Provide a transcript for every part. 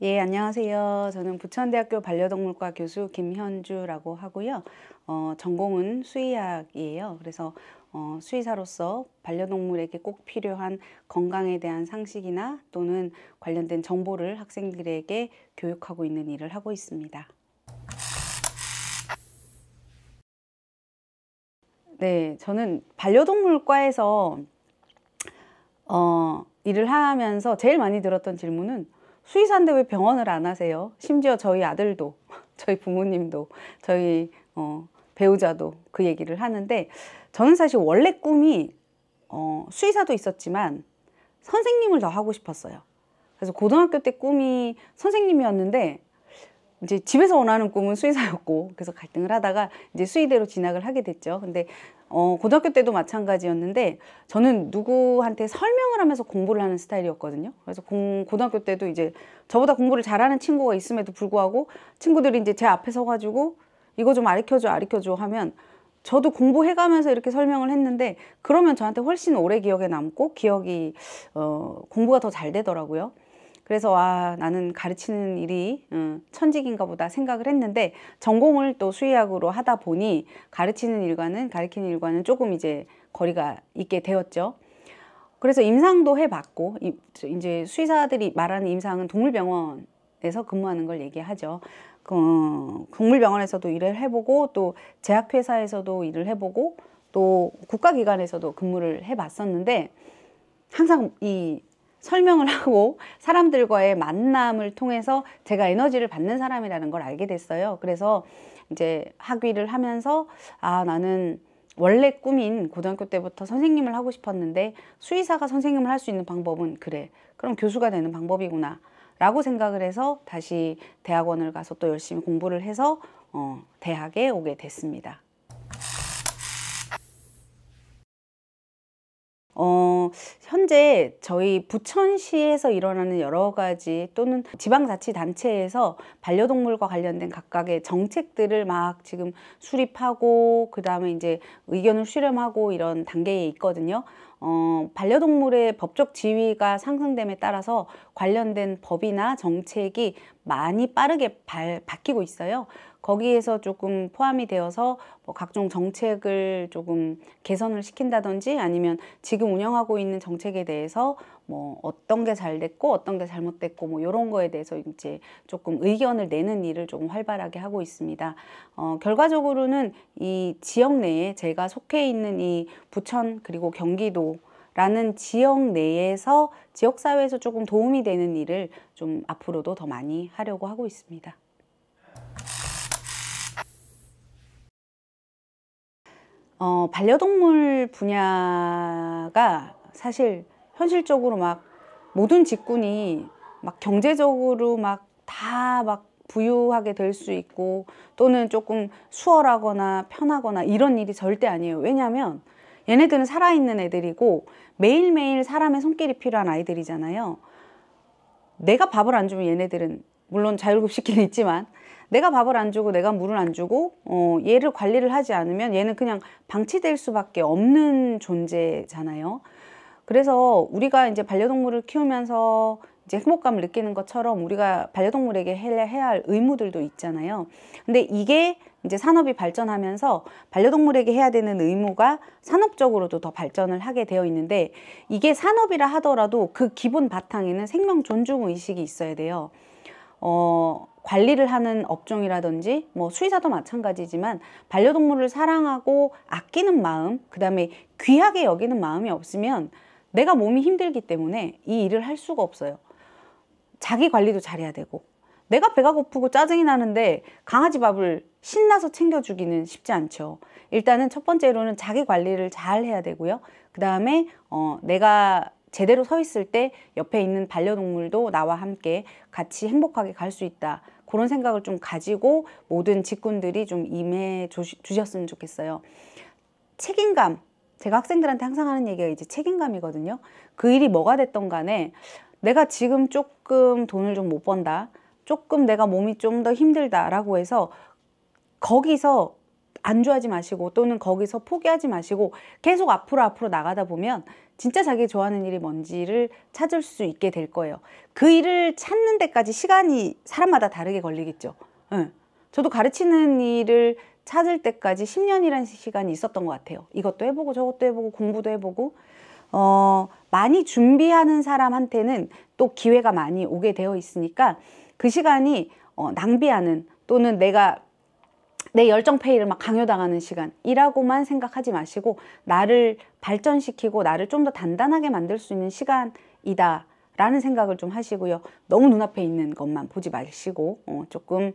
예, 안녕하세요. 저는 부천대학교 반려동물과 교수 김현주라고 하고요. 전공은 수의학이에요. 그래서 수의사로서 반려동물에게 꼭 필요한 건강에 대한 상식이나 또는 관련된 정보를 학생들에게 교육하고 있는 일을 하고 있습니다. 네, 저는 반려동물과에서 일을 하면서 제일 많이 들었던 질문은 수의사인데 왜 병원을 안 하세요? 심지어 저희 아들도, 저희 부모님도, 저희 배우자도 그 얘기를 하는데, 저는 사실 원래 꿈이 수의사도 있었지만 선생님을 더 하고 싶었어요. 그래서 고등학교 때 꿈이 선생님이었는데 이제 집에서 원하는 꿈은 수의사였고, 그래서 갈등을 하다가 이제 수의대로 진학을 하게 됐죠. 근데 고등학교 때도 마찬가지였는데 저는 누구한테 설명을 하면서 공부를 하는 스타일이었거든요. 그래서 고등학교 때도 이제 저보다 공부를 잘하는 친구가 있음에도 불구하고 친구들이 이제 제 앞에 서가지고 이거 좀 가르쳐줘 하면 저도 공부해가면서 이렇게 설명을 했는데, 그러면 저한테 훨씬 오래 기억에 남고 기억이 공부가 더 잘 되더라고요. 그래서 나는 가르치는 일이 천직인가 보다 생각을 했는데, 전공을 또 수의학으로 하다 보니 가르치는 가르치는 일과는 조금 이제 거리가 있게 되었죠. 그래서 임상도 해봤고, 이제 수의사들이 말하는 임상은 동물병원에서 근무하는 걸 얘기하죠. 동물병원에서도 일을 해보고, 또 제약회사에서도 일을 해보고, 또 국가기관에서도 근무를 해봤었는데, 항상 이 설명을 하고 사람들과의 만남을 통해서 제가 에너지를 받는 사람이라는 걸 알게 됐어요. 그래서 이제 학위를 하면서 나는 원래 꿈인 고등학교 때부터 선생님을 하고 싶었는데 수의사가 선생님을 할 수 있는 방법은 그래, 그럼 교수가 되는 방법이구나 라고 생각을 해서 다시 대학원을 가서 또 열심히 공부를 해서 대학에 오게 됐습니다. 현재 저희 부천시에서 일어나는 여러 가지 또는 지방자치단체에서 반려동물과 관련된 각각의 정책들을 막 지금 수립하고 그 다음에 이제 의견을 수렴하고 이런 단계에 있거든요. 반려동물의 법적 지위가 상승됨에 따라서 관련된 법이나 정책이 많이 빠르게 바뀌고 있어요. 거기에서 조금 포함이 되어서 뭐 각종 정책을 조금 개선을 시킨다든지, 아니면 지금 운영하고 있는 정책에 대해서 뭐 어떤 게 잘 됐고 어떤 게 잘못됐고 뭐 이런 거에 대해서 이제 조금 의견을 내는 일을 조금 활발하게 하고 있습니다. 결과적으로는 이 지역 내에 제가 속해 있는 이 부천 그리고 경기도 라는 지역 내에서 지역사회에서 조금 도움이 되는 일을 좀 앞으로도 더 많이 하려고 하고 있습니다. 반려동물 분야가 사실 현실적으로 막 모든 직군이 막 경제적으로 막 다 막 부유하게 될 수 있고 또는 조금 수월하거나 편하거나 이런 일이 절대 아니에요. 왜냐하면 얘네들은 살아있는 애들이고 매일매일 사람의 손길이 필요한 아이들이잖아요. 내가 밥을 안 주면 얘네들은 물론 자율급식기는 있지만 내가 밥을 안 주고 내가 물을 안 주고 얘를 관리를 하지 않으면 얘는 그냥 방치될 수밖에 없는 존재잖아요. 그래서 우리가 이제 반려동물을 키우면서 이제 행복감을 느끼는 것처럼 우리가 반려동물에게 해야 할 의무들도 있잖아요. 근데 이게 이제 산업이 발전하면서 반려동물에게 해야 되는 의무가 산업적으로도 더 발전을 하게 되어 있는데, 이게 산업이라 하더라도 그 기본 바탕에는 생명 존중 의식이 있어야 돼요. 관리를 하는 업종이라든지 뭐 수의사도 마찬가지지만 반려동물을 사랑하고 아끼는 마음, 그 다음에 귀하게 여기는 마음이 없으면 내가 몸이 힘들기 때문에 이 일을 할 수가 없어요. 자기 관리도 잘해야 되고, 내가 배가 고프고 짜증이 나는데 강아지 밥을 신나서 챙겨주기는 쉽지 않죠. 일단은 첫 번째로는 자기 관리를 잘 해야 되고요. 그 다음에 내가 제대로 서 있을 때 옆에 있는 반려동물도 나와 함께 같이 행복하게 갈 수 있다, 그런 생각을 좀 가지고 모든 직군들이 좀 임해 주셨으면 좋겠어요. 책임감, 제가 학생들한테 항상 하는 얘기가 이제 책임감이거든요. 그 일이 뭐가 됐던 간에 내가 지금 조금 돈을 좀 못 번다, 조금 내가 몸이 좀 더 힘들다라고 해서 거기서 안주하지 마시고 또는 거기서 포기하지 마시고 계속 앞으로 나가다 보면 진짜 자기 좋아하는 일이 뭔지를 찾을 수 있게 될 거예요. 그 일을 찾는 데까지 시간이 사람마다 다르게 걸리겠죠. 예. 저도 가르치는 일을 찾을 때까지 10년이라는 시간이 있었던 것 같아요. 이것도 해보고 저것도 해보고 공부도 해보고 많이 준비하는 사람한테는 또 기회가 많이 오게 되어 있으니까 그 시간이 낭비하는 또는 내가 내 열정페이를 막 강요당하는 시간이라고만 생각하지 마시고 나를 발전시키고 나를 좀 더 단단하게 만들 수 있는 시간이다 라는 생각을 좀 하시고요. 너무 눈앞에 있는 것만 보지 마시고 조금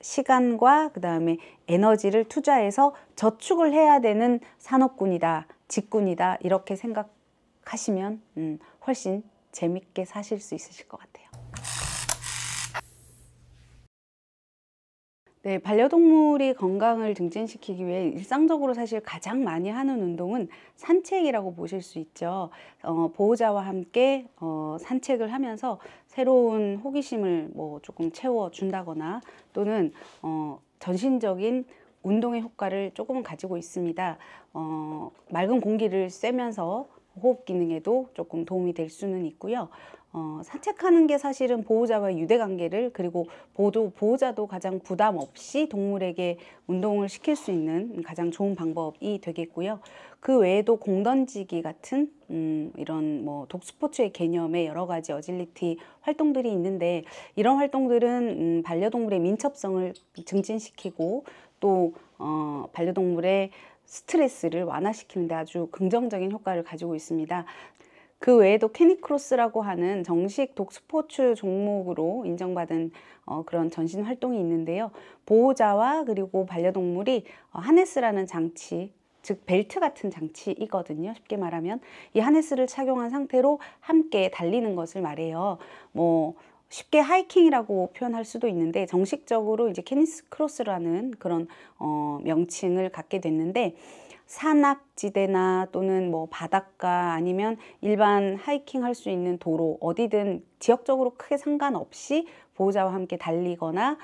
시간과 그 다음에 에너지를 투자해서 저축을 해야 되는 산업군이다, 직군이다 이렇게 생각하시면 훨씬 재밌게 사실 수 있으실 것 같아요. 네, 반려동물이 건강을 증진시키기 위해 일상적으로 사실 가장 많이 하는 운동은 산책이라고 보실 수 있죠. 보호자와 함께 산책을 하면서 새로운 호기심을 뭐 조금 채워준다거나 또는 전신적인 운동의 효과를 조금은 가지고 있습니다. 맑은 공기를 쐬면서 호흡 기능에도 조금 도움이 될 수는 있고요. 산책하는 게 사실은 보호자와의 유대관계를 그리고 보호자도 가장 부담 없이 동물에게 운동을 시킬 수 있는 가장 좋은 방법이 되겠고요. 그 외에도 공 던지기 같은 이런 뭐 독스포츠의 개념의 여러 가지 어질리티 활동들이 있는데 이런 활동들은 반려동물의 민첩성을 증진시키고 또 반려동물의 스트레스를 완화시키는 데 아주 긍정적인 효과를 가지고 있습니다. 그 외에도 캐니크로스라고 하는 정식 독스포츠 종목으로 인정받은 그런 전신 활동이 있는데요. 보호자와 그리고 반려동물이 하네스라는 장치, 즉 벨트 같은 장치이거든요. 쉽게 말하면 이 하네스를 착용한 상태로 함께 달리는 것을 말해요. 뭐 쉽게 하이킹이라고 표현할 수도 있는데 정식적으로 이제 캐니크로스라는 그런 명칭을 갖게 됐는데 산악지대나 또는 뭐 바닷가 아니면 일반 하이킹 할 수 있는 도로 어디든 지역적으로 크게 상관없이 보호자와 함께 달리거나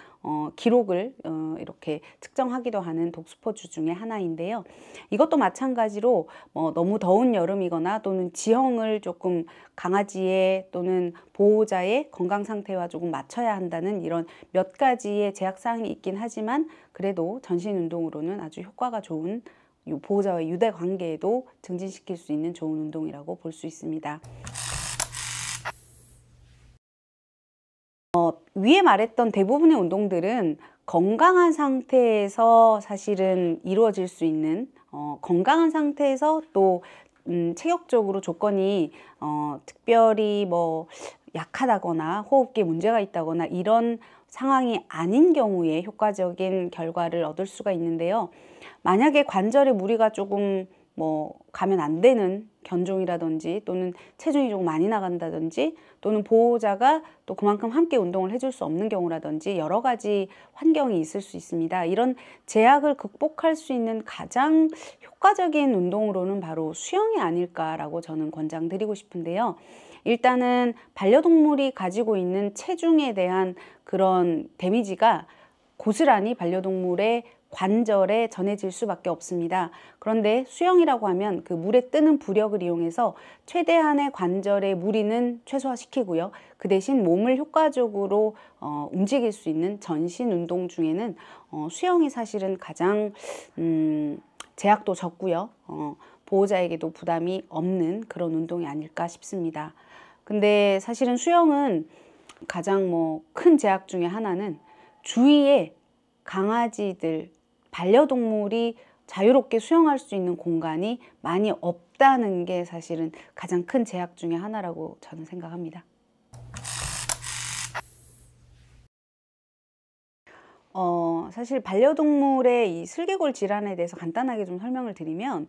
기록을 이렇게 측정하기도 하는 독스포츠 중에 하나인데요. 이것도 마찬가지로 너무 더운 여름이거나 또는 지형을 조금 강아지의 또는 보호자의 건강 상태와 조금 맞춰야 한다는 이런 몇 가지의 제약사항이 있긴 하지만 그래도 전신 운동으로는 아주 효과가 좋은 보호자와의 유대 관계에도 증진시킬 수 있는 좋은 운동이라고 볼 수 있습니다. 위에 말했던 대부분의 운동들은 건강한 상태에서 사실은 이루어질 수 있는 건강한 상태에서 또 체격적으로 조건이 특별히 뭐 약하다거나 호흡기에 문제가 있다거나 이런 상황이 아닌 경우에 효과적인 결과를 얻을 수가 있는데요. 만약에 관절에 무리가 조금 가면 안 되는 견종이라든지 또는 체중이 조금 많이 나간다든지 또는 보호자가 또 그만큼 함께 운동을 해줄 수 없는 경우라든지 여러 가지 환경이 있을 수 있습니다. 이런 제약을 극복할 수 있는 가장 효과적인 운동으로는 바로 수영이 아닐까라고 저는 권장드리고 싶은데요. 일단은 반려동물이 가지고 있는 체중에 대한 그런 데미지가 고스란히 반려동물의 관절에 전해질 수밖에 없습니다. 그런데 수영이라고 하면 그 물에 뜨는 부력을 이용해서 최대한의 관절의 무리는 최소화시키고요. 그 대신 몸을 효과적으로 움직일 수 있는 전신 운동 중에는 수영이 사실은 가장 제약도 적고요. 보호자에게도 부담이 없는 그런 운동이 아닐까 싶습니다. 근데 사실은 수영은 가장 큰 제약 중에 하나는 주위에 강아지들, 반려동물이 자유롭게 수영할 수 있는 공간이 많이 없다는 게 사실은 가장 큰 제약 중에 하나라고 저는 생각합니다. 사실 반려동물의 이 슬개골 질환에 대해서 간단하게 좀 설명을 드리면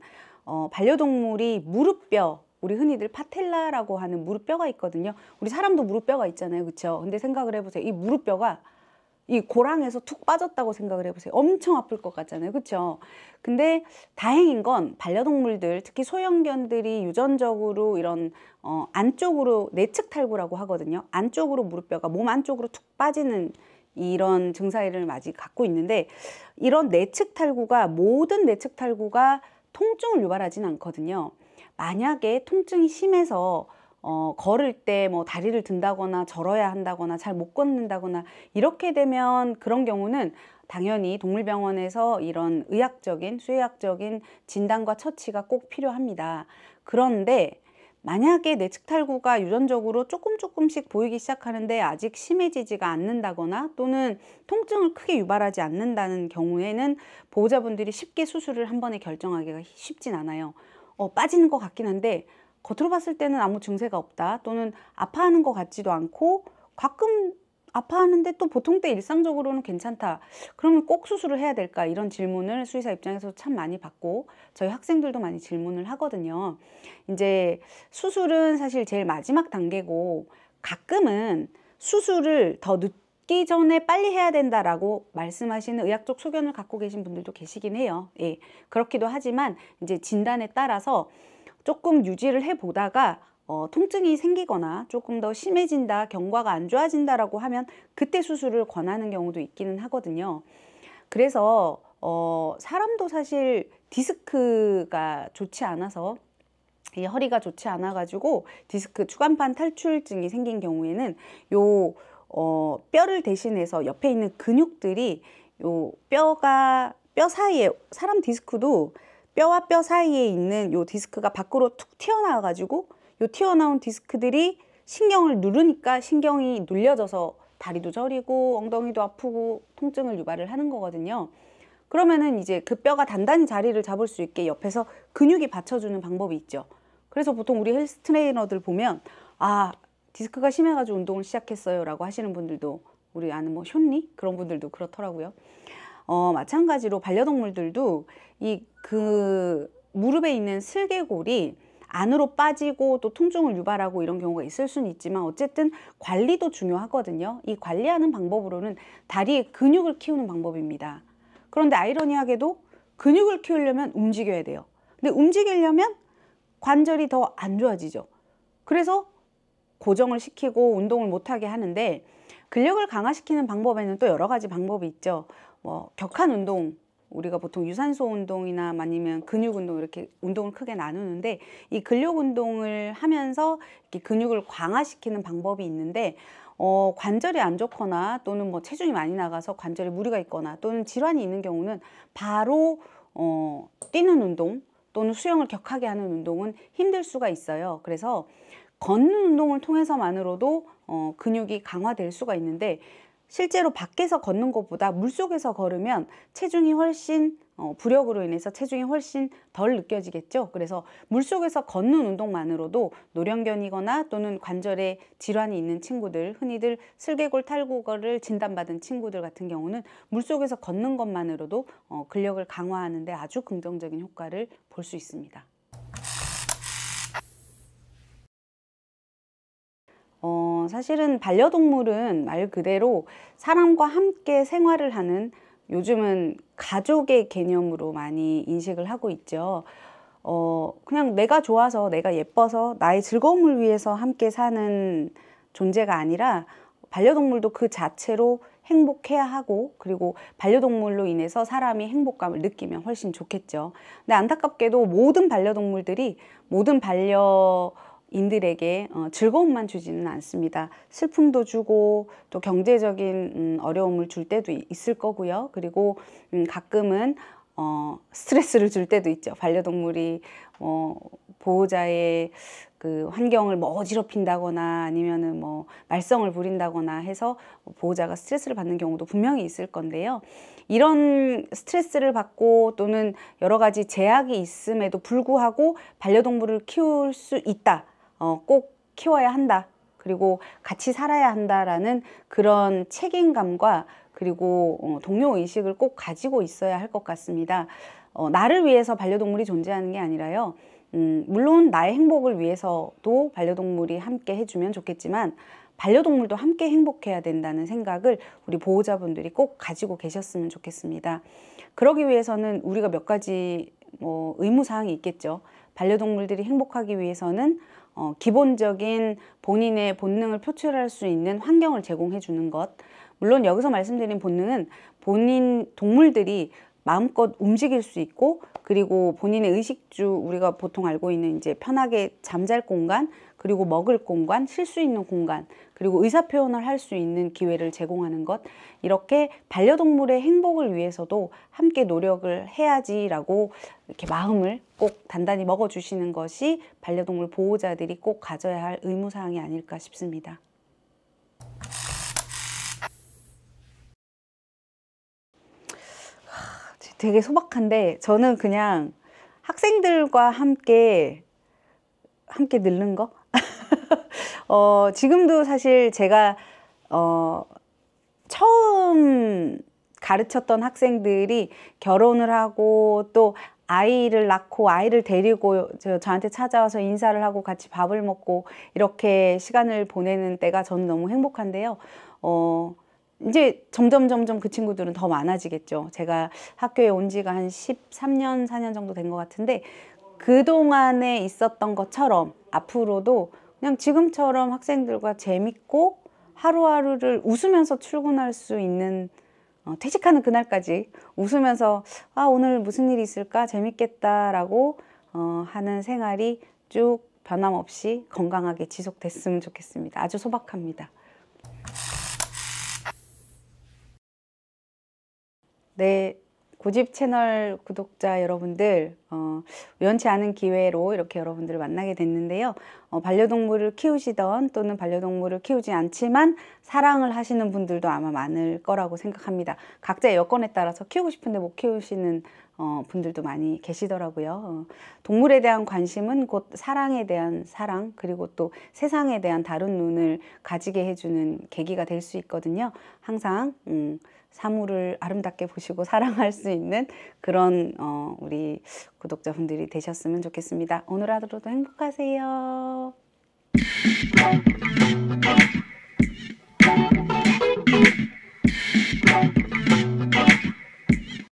반려동물이 무릎뼈, 우리 흔히들 파텔라라고 하는 무릎뼈가 있거든요. 우리 사람도 무릎뼈가 있잖아요. 그렇죠? 근데 생각을 해보세요. 이 무릎뼈가 이 고랑에서 툭 빠졌다고 생각을 해보세요. 엄청 아플 것 같잖아요. 그렇죠? 근데 다행인 건 반려동물들, 특히 소형견들이 유전적으로 이런 안쪽으로 내측 탈구라고 하거든요. 안쪽으로 무릎뼈가 몸 안쪽으로 툭 빠지는 이런 증사를 아직 갖고 있는데 이런 내측 탈구가, 모든 내측 탈구가 통증을 유발하진 않거든요. 만약에 통증이 심해서 걸을 때 뭐 다리를 든다거나 절어야 한다거나 잘 못 걷는다거나 이렇게 되면 그런 경우는 당연히 동물병원에서 이런 의학적인, 수의학적인 진단과 처치가 꼭 필요합니다. 그런데 만약에 내측 탈구가 유전적으로 조금씩 보이기 시작하는데 아직 심해지지가 않는다거나 또는 통증을 크게 유발하지 않는다는 경우에는 보호자분들이 쉽게 수술을 한 번에 결정하기가 쉽진 않아요. 빠지는 것 같긴 한데 겉으로 봤을 때는 아무 증세가 없다, 또는 아파하는 것 같지도 않고 가끔 아파하는데 또 보통 때 일상적으로는 괜찮다. 그러면 꼭 수술을 해야 될까? 이런 질문을 수의사 입장에서 참 많이 받고 저희 학생들도 많이 질문을 하거든요. 이제 수술은 사실 제일 마지막 단계고 가끔은 수술을 더 늦기 전에 빨리 해야 된다라고 말씀하시는 의학적 소견을 갖고 계신 분들도 계시긴 해요. 예, 그렇기도 하지만 이제 진단에 따라서 조금 유지를 해보다가 통증이 생기거나 조금 더 심해진다, 경과가 안 좋아진다라고 하면 그때 수술을 권하는 경우도 있기는 하거든요. 그래서 사람도 사실 디스크가 좋지 않아서, 이 허리가 좋지 않아 가지고 디스크 추간판 탈출증이 생긴 경우에는 요 뼈를 대신해서 옆에 있는 근육들이 요 뼈 사이에, 사람 디스크도 뼈와 뼈 사이에 있는 요 디스크가 밖으로 툭 튀어나와 가지고 요 튀어나온 디스크들이 신경을 누르니까 신경이 눌려져서 다리도 저리고 엉덩이도 아프고 통증을 유발을 하는 거거든요. 그러면은 이제 그 뼈가 단단히 자리를 잡을 수 있게 옆에서 근육이 받쳐주는 방법이 있죠. 그래서 보통 우리 헬스 트레이너들 보면 디스크가 심해가지고 운동을 시작했어요 라고 하시는 분들도, 우리 아는 뭐 쇼니? 그런 분들도 그렇더라고요. 마찬가지로 반려동물들도 그 무릎에 있는 슬개골이 안으로 빠지고 또 통증을 유발하고 이런 경우가 있을 수는 있지만 어쨌든 관리도 중요하거든요. 이 관리하는 방법으로는 다리의 근육을 키우는 방법입니다. 그런데 아이러니하게도 근육을 키우려면 움직여야 돼요. 근데 움직이려면 관절이 더 안 좋아지죠. 그래서 고정을 시키고 운동을 못하게 하는데, 근력을 강화시키는 방법에는 또 여러 가지 방법이 있죠. 격한 운동, 우리가 보통 유산소 운동이나 아니면 근육 운동, 이렇게 운동을 크게 나누는데, 이 근력 운동을 하면서 이렇게 근육을 강화시키는 방법이 있는데, 관절이 안 좋거나 또는 뭐 체중이 많이 나가서 관절에 무리가 있거나 또는 질환이 있는 경우는 바로 뛰는 운동 또는 수영을 격하게 하는 운동은 힘들 수가 있어요. 그래서 걷는 운동을 통해서만으로도 근육이 강화될 수가 있는데, 실제로 밖에서 걷는 것보다 물속에서 걸으면 체중이 훨씬 부력으로 인해서 체중이 훨씬 덜 느껴지겠죠. 그래서 물속에서 걷는 운동만으로도 노령견이거나 또는 관절에 질환이 있는 친구들, 흔히들 슬개골 탈구를 진단받은 친구들 같은 경우는 물속에서 걷는 것만으로도 근력을 강화하는 데 아주 긍정적인 효과를 볼 수 있습니다. 사실은 반려동물은 말 그대로 사람과 함께 생활을 하는, 요즘은 가족의 개념으로 많이 인식을 하고 있죠. 그냥 내가 좋아서, 내가 예뻐서, 나의 즐거움을 위해서 함께 사는 존재가 아니라 반려동물도 그 자체로 행복해야 하고, 그리고 반려동물로 인해서 사람이 행복감을 느끼면 훨씬 좋겠죠. 근데 안타깝게도 모든 반려동물들이 모든 인들에게 즐거움만 주지는 않습니다. 슬픔도 주고 또 경제적인 어려움을 줄 때도 있을 거고요. 그리고 가끔은 스트레스를 줄 때도 있죠. 반려동물이 보호자의 그 환경을 뭐 어지럽힌다거나 아니면은 뭐 말썽을 부린다거나 해서 보호자가 스트레스를 받는 경우도 분명히 있을 건데요. 이런 스트레스를 받고 또는 여러 가지 제약이 있음에도 불구하고 반려동물을 키울 수 있다. 꼭 키워야 한다. 그리고 같이 살아야 한다라는 그런 책임감과 그리고 동료의식을 꼭 가지고 있어야 할 것 같습니다. 나를 위해서 반려동물이 존재하는 게 아니라요. 물론 나의 행복을 위해서도 반려동물이 함께 해주면 좋겠지만 반려동물도 함께 행복해야 된다는 생각을 우리 보호자분들이 꼭 가지고 계셨으면 좋겠습니다. 그러기 위해서는 우리가 몇 가지 의무사항이 있겠죠. 반려동물들이 행복하기 위해서는 기본적인 본인의 본능을 표출할 수 있는 환경을 제공해 주는 것. 물론 여기서 말씀드린 본능은 본인 동물들이 마음껏 움직일 수 있고, 그리고 본인의 의식주, 우리가 보통 알고 있는 이제 편하게 잠잘 공간, 그리고 먹을 공간, 쉴 수 있는 공간, 그리고 의사 표현을 할 수 있는 기회를 제공하는 것, 이렇게 반려동물의 행복을 위해서도 함께 노력을 해야지라고 이렇게 마음을 꼭 단단히 먹어주시는 것이 반려동물 보호자들이 꼭 가져야 할 의무사항이 아닐까 싶습니다. 되게 소박한데, 저는 그냥 학생들과 함께 늙는 거? 지금도 사실 제가 처음 가르쳤던 학생들이 결혼을 하고 또 아이를 낳고 아이를 데리고 저한테 찾아와서 인사를 하고 같이 밥을 먹고 이렇게 시간을 보내는 때가 저는 너무 행복한데요. 이제 점점 그 친구들은 더 많아지겠죠. 제가 학교에 온 지가 한 13년, 14년 정도 된 것 같은데, 그동안에 있었던 것처럼 앞으로도 그냥 지금처럼 학생들과 재밌고 하루하루를 웃으면서 출근할 수 있는, 퇴직하는 그날까지 웃으면서 오늘 무슨 일이 있을까 재밌겠다라고 하는 생활이 쭉 변함없이 건강하게 지속됐으면 좋겠습니다. 아주 소박합니다. 네, 고집 채널 구독자 여러분들, 우연치 않은 기회로 이렇게 여러분들을 만나게 됐는데요. 반려동물을 키우시던 또는 반려동물을 키우지 않지만 사랑을 하시는 분들도 아마 많을 거라고 생각합니다. 각자의 여건에 따라서 키우고 싶은데 못 키우시는 분들도 많이 계시더라고요. 동물에 대한 관심은 곧 사랑에 대한 사랑, 그리고 또 세상에 대한 다른 눈을 가지게 해주는 계기가 될 수 있거든요. 항상 사물을 아름답게 보시고 사랑할 수 있는 그런 우리 구독자분들이 되셨으면 좋겠습니다. 오늘 하루도 행복하세요.